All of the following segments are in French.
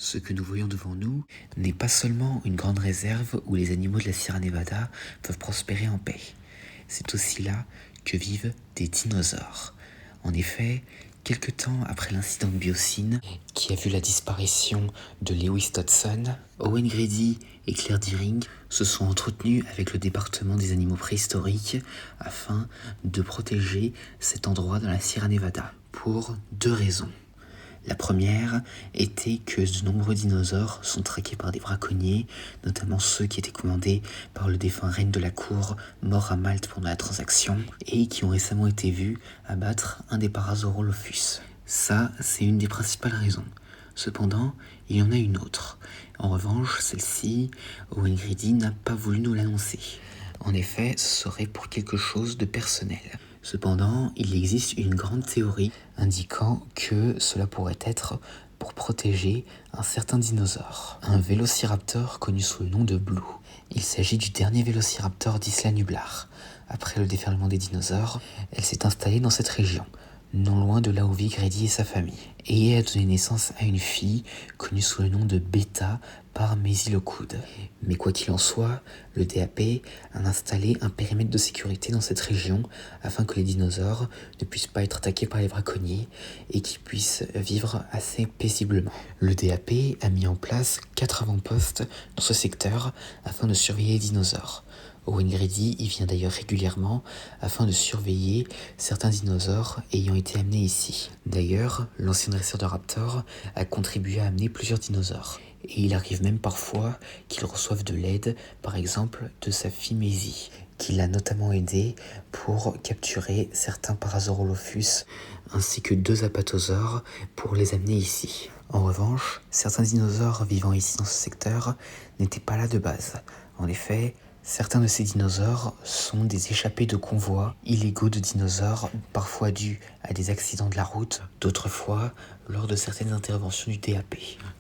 Ce que nous voyons devant nous n'est pas seulement une grande réserve où les animaux de la Sierra Nevada peuvent prospérer en paix. C'est aussi là que vivent des dinosaures. En effet, quelque temps après l'incident de Biosyn, qui a vu la disparition de Lewis Dodson, Owen Grady et Claire Deering se sont entretenus avec le département des animaux préhistoriques afin de protéger cet endroit dans la Sierra Nevada, pour deux raisons. La première était que de nombreux dinosaures sont traqués par des braconniers, notamment ceux qui étaient commandés par le défunt renne de la cour, mort à Malte pendant la transaction, et qui ont récemment été vus abattre un des Parasaurolophus. Ça, c'est une des principales raisons. Cependant, il y en a une autre. En revanche, celle-ci, Owen Grady n'a pas voulu nous l'annoncer. En effet, ce serait pour quelque chose de personnel. Cependant, il existe une grande théorie indiquant que cela pourrait être pour protéger un certain dinosaure, un vélociraptor connu sous le nom de Blue. Il s'agit du dernier vélociraptor d'Isla Nublar. Après le déferlement des dinosaures, elle s'est installée dans cette région, non loin de là où vit Grady et sa famille, et a donné naissance à une fille connue sous le nom de Beta par Maisie Lockwood. Mais quoi qu'il en soit, le DAP a installé un périmètre de sécurité dans cette région afin que les dinosaures ne puissent pas être attaqués par les braconniers et qu'ils puissent vivre assez paisiblement. Le DAP a mis en place 4 avant-postes dans ce secteur afin de surveiller les dinosaures. Owen Grady y vient d'ailleurs régulièrement afin de surveiller certains dinosaures ayant été amenés ici. D'ailleurs, l'ancien dresseur de raptors a contribué à amener plusieurs dinosaures. Et il arrive même parfois qu'il reçoive de l'aide, par exemple de sa fille Maisie, qui l'a notamment aidé pour capturer certains Parasaurolophus ainsi que 2 apatosaures pour les amener ici. En revanche, certains dinosaures vivant ici dans ce secteur n'étaient pas là de base. En effet, certains de ces dinosaures sont des échappés de convois illégaux de dinosaures, parfois dus à des accidents de la route, d'autres fois lors de certaines interventions du DAP.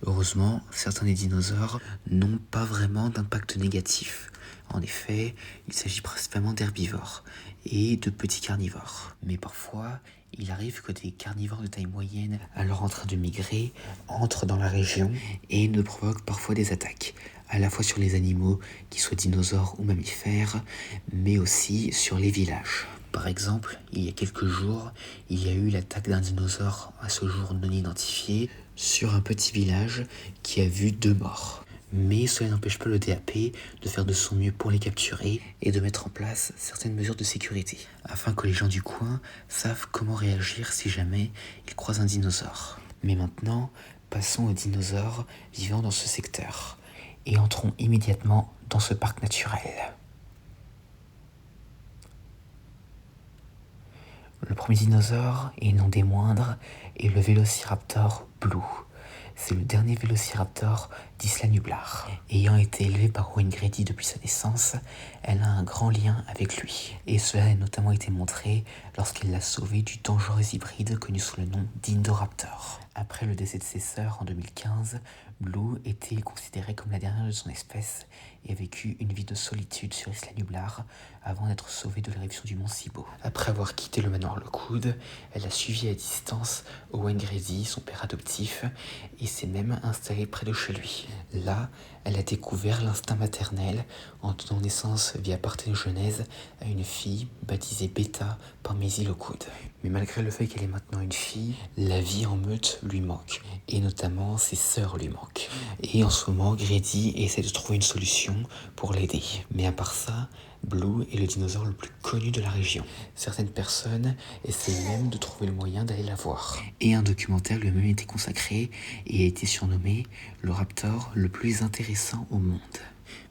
Heureusement, certains des dinosaures n'ont pas vraiment d'impact négatif. En effet, il s'agit principalement d'herbivores et de petits carnivores. Mais parfois, il arrive que des carnivores de taille moyenne, alors en train de migrer, entrent dans la région et ne provoquent parfois des attaques, à la fois sur les animaux, qu'ils soient dinosaures ou mammifères, mais aussi sur les villages. Par exemple, il y a quelques jours, il y a eu l'attaque d'un dinosaure à ce jour non identifié sur un petit village qui a vu 2 morts. Mais cela n'empêche pas le DAP de faire de son mieux pour les capturer et de mettre en place certaines mesures de sécurité, afin que les gens du coin savent comment réagir si jamais ils croisent un dinosaure. Mais maintenant, passons aux dinosaures vivant dans ce secteur et entrons immédiatement dans ce parc naturel. Le premier dinosaure, et non des moindres, est le Vélociraptor Blue. C'est le dernier vélociraptor d'Isla Nublar. Ayant été élevé par Owen Grady depuis sa naissance, elle a un grand lien avec lui. Et cela a notamment été montré lorsqu'elle l'a sauvé du dangereux hybride connu sous le nom d'Indoraptor. Après le décès de ses sœurs en 2015, Blue était considérée comme la dernière de son espèce et a vécu une vie de solitude sur Isla Nublar avant d'être sauvée de l'éruption du mont Sibo. Après avoir quitté le manoir Lockwood, elle a suivi à distance Owen Grady, son père adoptif, et s'est même installée près de chez lui. Là, elle a découvert l'instinct maternel en donnant naissance via parthénogenèse à une fille baptisée Beta par Maisie Lockwood. Mais malgré le fait qu'elle est maintenant une fille, la vie en meute lui manque, et notamment ses sœurs lui manquent. Et en ce moment, Grady essaie de trouver une solution pour l'aider. Mais à part ça, Blue est le dinosaure le plus connu de la région. Certaines personnes essaient même de trouver le moyen d'aller la voir. Et un documentaire lui a même été consacré et a été surnommé le raptor le plus intéressant au monde.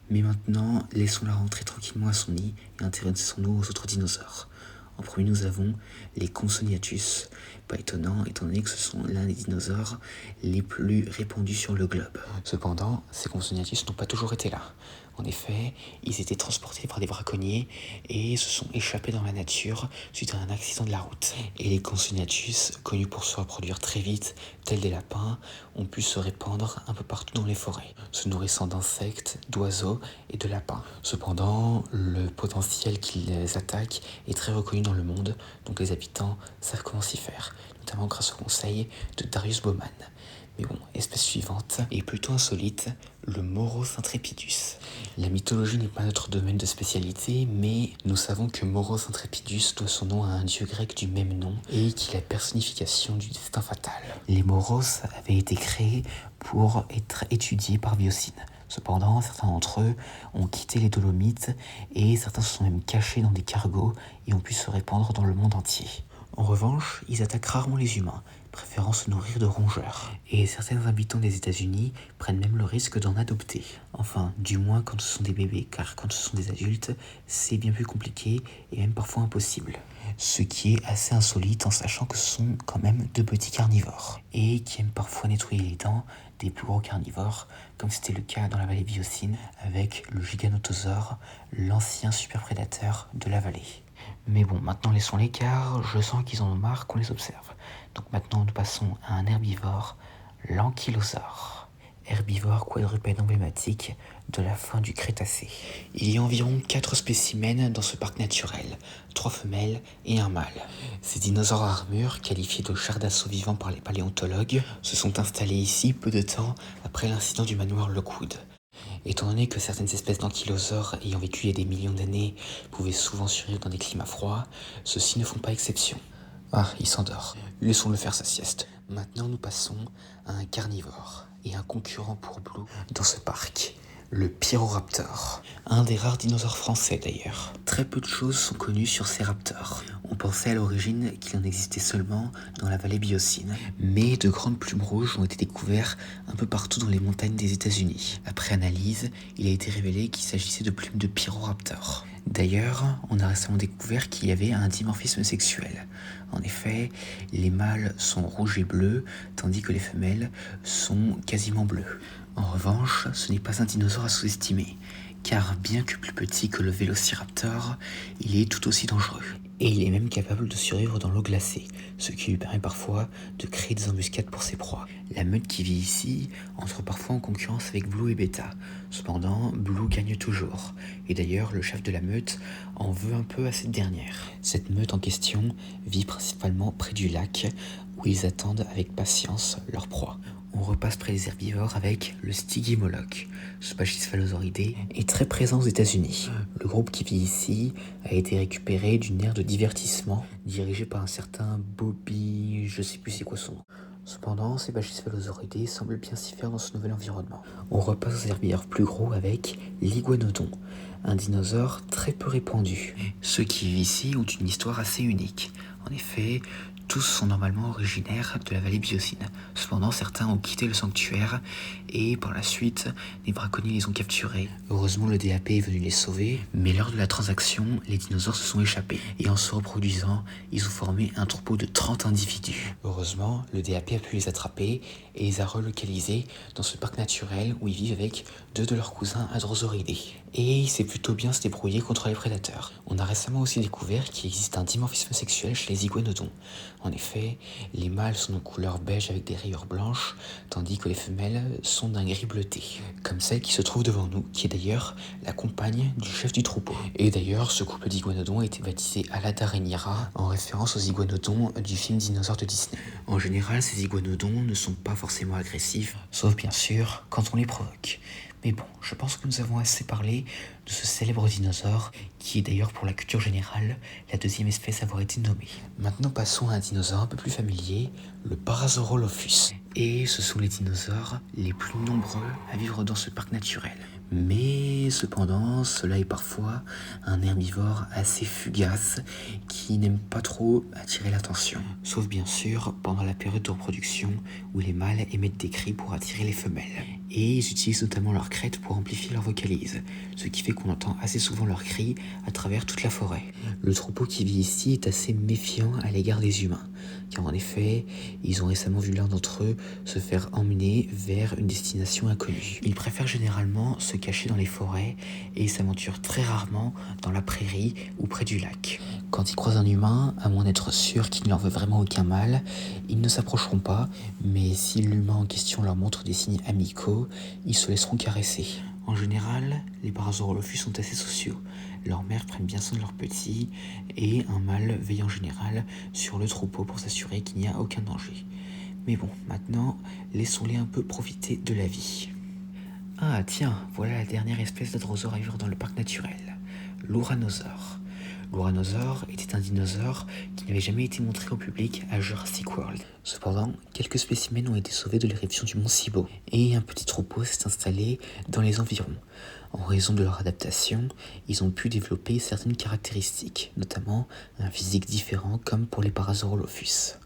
Mais maintenant, laissons-la rentrer tranquillement à son nid et intéressons-nous aux autres dinosaures. En premier, nous avons les Compsognathus. Pas étonnant, étant donné que ce sont l'un des dinosaures les plus répandus sur le globe. Cependant, ces Compsognathus n'ont pas toujours été là. En effet, ils étaient transportés par des braconniers et se sont échappés dans la nature suite à un accident de la route. Et les Compsognathus, connus pour se reproduire très vite, tels des lapins, ont pu se répandre un peu partout dans les forêts, se nourrissant d'insectes, d'oiseaux et de lapins. Cependant, le potentiel qui les attaque est très reconnu dans le monde, donc les habitants savent comment s'y faire, notamment grâce au conseil de Darius Bowman. Mais bon, espèce suivante est plutôt insolite, le Moros intrepidus. La mythologie n'est pas notre domaine de spécialité, mais nous savons que Moros intrepidus doit son nom à un dieu grec du même nom et qui est la personnification du destin fatal. Les Moros avaient été créés pour être étudiés par Biocine. Cependant, certains d'entre eux ont quitté les Dolomites et certains se sont même cachés dans des cargos et ont pu se répandre dans le monde entier. En revanche, ils attaquent rarement les humains, préférant se nourrir de rongeurs. Et certains habitants des États-Unis prennent même le risque d'en adopter. Enfin, du moins quand ce sont des bébés, car quand ce sont des adultes, c'est bien plus compliqué et même parfois impossible. Ce qui est assez insolite en sachant que ce sont quand même de petits carnivores, et qui aiment parfois nettoyer les dents des plus gros carnivores, comme c'était le cas dans la vallée Biocine avec le Giganotosaure, l'ancien super prédateur de la vallée. Mais bon, maintenant laissons-les car je sens qu'ils en ont marre qu'on les observe. Donc maintenant nous passons à un herbivore, l'ankylosaure. Herbivore quadrupède emblématique de la fin du Crétacé. Il y a environ 4 spécimens dans ce parc naturel, 3 femelles et un mâle. Ces dinosaures à armure, qualifiés de chars d'assaut vivants par les paléontologues, se sont installés ici peu de temps après l'incident du manoir Lockwood. Étant donné que certaines espèces d'ankylosaures ayant vécu il y a des millions d'années pouvaient souvent survivre dans des climats froids, ceux-ci ne font pas exception. Ah, il s'endort. Laissons-le faire sa sieste. Maintenant, nous passons à un carnivore et un concurrent pour Blue dans ce parc, le Pyroraptor. Un des rares dinosaures français d'ailleurs. Très peu de choses sont connues sur ces raptors. On pensait à l'origine qu'il en existait seulement dans la vallée Biocine, mais de grandes plumes rouges ont été découvertes un peu partout dans les montagnes des États-Unis. Après analyse, il a été révélé qu'il s'agissait de plumes de Pyroraptor. D'ailleurs, on a récemment découvert qu'il y avait un dimorphisme sexuel. En effet, les mâles sont rouges et bleus, tandis que les femelles sont quasiment bleues. En revanche, ce n'est pas un dinosaure à sous-estimer, car bien que plus petit que le Vélociraptor, il est tout aussi dangereux. Et il est même capable de survivre dans l'eau glacée, ce qui lui permet parfois de créer des embuscades pour ses proies. La meute qui vit ici entre parfois en concurrence avec Blue et Beta. Cependant, Blue gagne toujours, et d'ailleurs le chef de la meute en veut un peu à cette dernière. Cette meute en question vit principalement près du lac, où ils attendent avec patience leur proie. On repasse près des herbivores avec le Stygimoloch. Ce Pachysphalosauridé est très présent aux États-Unis. Le groupe qui vit ici a été récupéré d'une aire de divertissement dirigée par un certain Bobby, je sais plus c'est quoi son nom. Cependant, ces Pachysphalosauridés semblent bien s'y faire dans ce nouvel environnement. On repasse aux herbivores plus gros avec l'Iguanodon, un dinosaure très peu répandu. Ceux qui vivent ici ont une histoire assez unique. En effet, tous sont normalement originaires de la vallée Biocine. Cependant, certains ont quitté le sanctuaire et par la suite, les braconniers les ont capturés. Heureusement, le DAP est venu les sauver, mais lors de la transaction, les dinosaures se sont échappés. Et en se reproduisant, ils ont formé un troupeau de 30 individus. Heureusement, le DAP a pu les attraper et les a relocalisés dans ce parc naturel où ils vivent avec 2 de leurs cousins Hadrosauridés. Et il s'est plutôt bien se débrouiller contre les prédateurs. On a récemment aussi découvert qu'il existe un dimorphisme sexuel chez les iguanodons. En effet, les mâles sont de couleur beige avec des rayures blanches, tandis que les femelles sont d'un gris bleuté, comme celle qui se trouve devant nous, qui est d'ailleurs la compagne du chef du troupeau. Et d'ailleurs, ce couple d'iguanodons a été baptisé Aladarenira, en référence aux iguanodons du film Dinosaures de Disney. En général, ces iguanodons ne sont pas forcément agressifs, sauf bien sûr quand on les provoque. Mais bon, je pense que nous avons assez parlé de ce célèbre dinosaure, qui est d'ailleurs pour la culture générale la deuxième espèce à avoir été nommée. Maintenant passons à un dinosaure un peu plus familier, le Parasaurolophus. Et ce sont les dinosaures les plus nombreux à vivre dans ce parc naturel. Mais cependant, cela est parfois un herbivore assez fugace qui n'aime pas trop attirer l'attention. Sauf bien sûr pendant la période de reproduction où les mâles émettent des cris pour attirer les femelles. Et ils utilisent notamment leur crête pour amplifier leur vocalise, ce qui fait qu'on entend assez souvent leurs cris à travers toute la forêt. Le troupeau qui vit ici est assez méfiant à l'égard des humains, car en effet, ils ont récemment vu l'un d'entre eux se faire emmener vers une destination inconnue. Ils préfèrent généralement se cacher dans les forêts et s'aventurent très rarement dans la prairie ou près du lac. Quand ils croisent un humain, à moins d'être sûr qu'il ne leur veut vraiment aucun mal, ils ne s'approcheront pas, mais si l'humain en question leur montre des signes amicaux, ils se laisseront caresser. En général, les Parasaurolophus sont assez sociaux. Leurs mères prennent bien soin de leurs petits et un mâle veille en général sur le troupeau pour s'assurer qu'il n'y a aucun danger. Mais bon, maintenant, laissons-les un peu profiter de la vie. Ah tiens, voilà la dernière espèce d'adrosaure à vivre dans le parc naturel, l'Ouranosaure. L'Ouranosaure était un dinosaure qui n'avait jamais été montré au public à Jurassic World. Cependant, quelques spécimens ont été sauvés de l'éruption du mont Sibo et un petit troupeau s'est installé dans les environs. En raison de leur adaptation, ils ont pu développer certaines caractéristiques, notamment un physique différent comme pour les Parasaurolophus.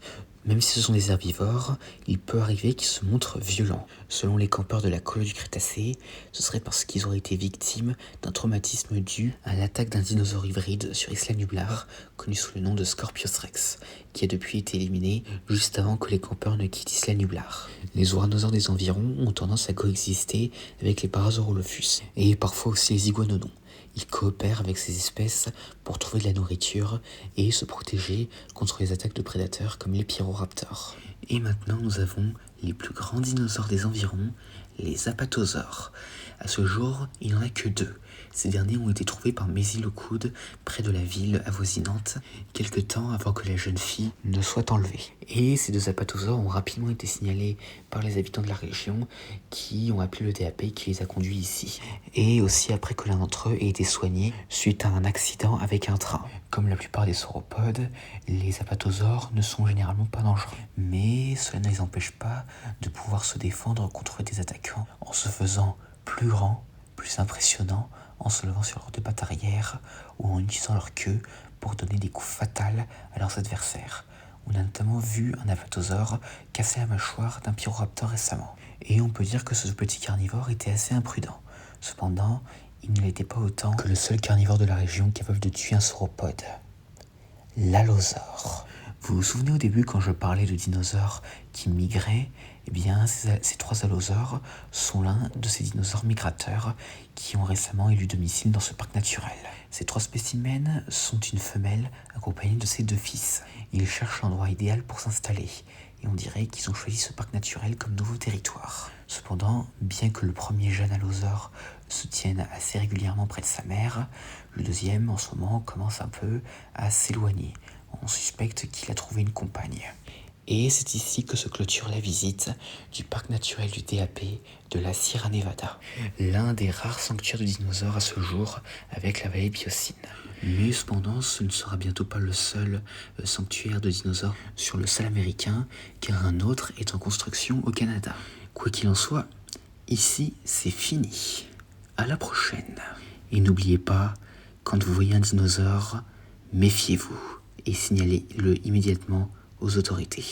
Même si ce sont des herbivores, il peut arriver qu'ils se montrent violents. Selon les campeurs de la colo du Crétacé, ce serait parce qu'ils auraient été victimes d'un traumatisme dû à l'attaque d'un dinosaure hybride sur Isla Nublar, connu sous le nom de Scorpius Rex, qui a depuis été éliminé juste avant que les campeurs ne quittent Isla Nublar. Les ouranosaures des environs ont tendance à coexister avec les Parasaurolophus, et parfois aussi les iguanodons. Ils coopèrent avec ces espèces pour trouver de la nourriture et se protéger contre les attaques de prédateurs comme les pyroraptors. Et maintenant, nous avons les plus grands dinosaures des environs, les apatosaures. À ce jour, il n'y en a que 2. Ces derniers ont été trouvés par Mésilocoud, près de la ville avoisinante, quelque temps avant que la jeune fille ne soit enlevée. Et ces 2 apatosaures ont rapidement été signalés par les habitants de la région qui ont appelé le DAP qui les a conduits ici. Et aussi après que l'un d'entre eux ait été soigné suite à un accident avec un train. Comme la plupart des sauropodes, les apatosaures ne sont généralement pas dangereux. Mais cela ne les empêche pas de pouvoir se défendre contre des attaquants en se faisant plus grands, plus impressionnants, en se levant sur leurs 2 pattes arrière ou en utilisant leur queue pour donner des coups fatals à leurs adversaires. On a notamment vu un apatosaure casser la mâchoire d'un pyroraptor récemment. Et on peut dire que ce petit carnivore était assez imprudent. Cependant, il ne l'était pas autant que le seul carnivore de la région capable de tuer un sauropode, l'allosaure. Vous vous souvenez au début quand je parlais de dinosaures qui migraient? Eh bien, ces 3 allosaures sont l'un de ces dinosaures migrateurs qui ont récemment élu domicile dans ce parc naturel. Ces 3 spécimens sont une femelle accompagnée de ses 2 fils. Ils cherchent l'endroit idéal pour s'installer et on dirait qu'ils ont choisi ce parc naturel comme nouveau territoire. Cependant, bien que le premier jeune allosaure se tienne assez régulièrement près de sa mère, le deuxième en ce moment commence un peu à s'éloigner. On suspecte qu'il a trouvé une compagne. Et c'est ici que se clôture la visite du parc naturel du DAP de la Sierra Nevada, l'un des rares sanctuaires de dinosaures à ce jour avec la vallée Biosine. Mais cependant, ce ne sera bientôt pas le seul sanctuaire de dinosaures sur le sol américain, car un autre est en construction au Canada. Quoi qu'il en soit, ici c'est fini. À la prochaine. Et n'oubliez pas, quand vous voyez un dinosaure, méfiez-vous et signalez-le immédiatement aux autorités.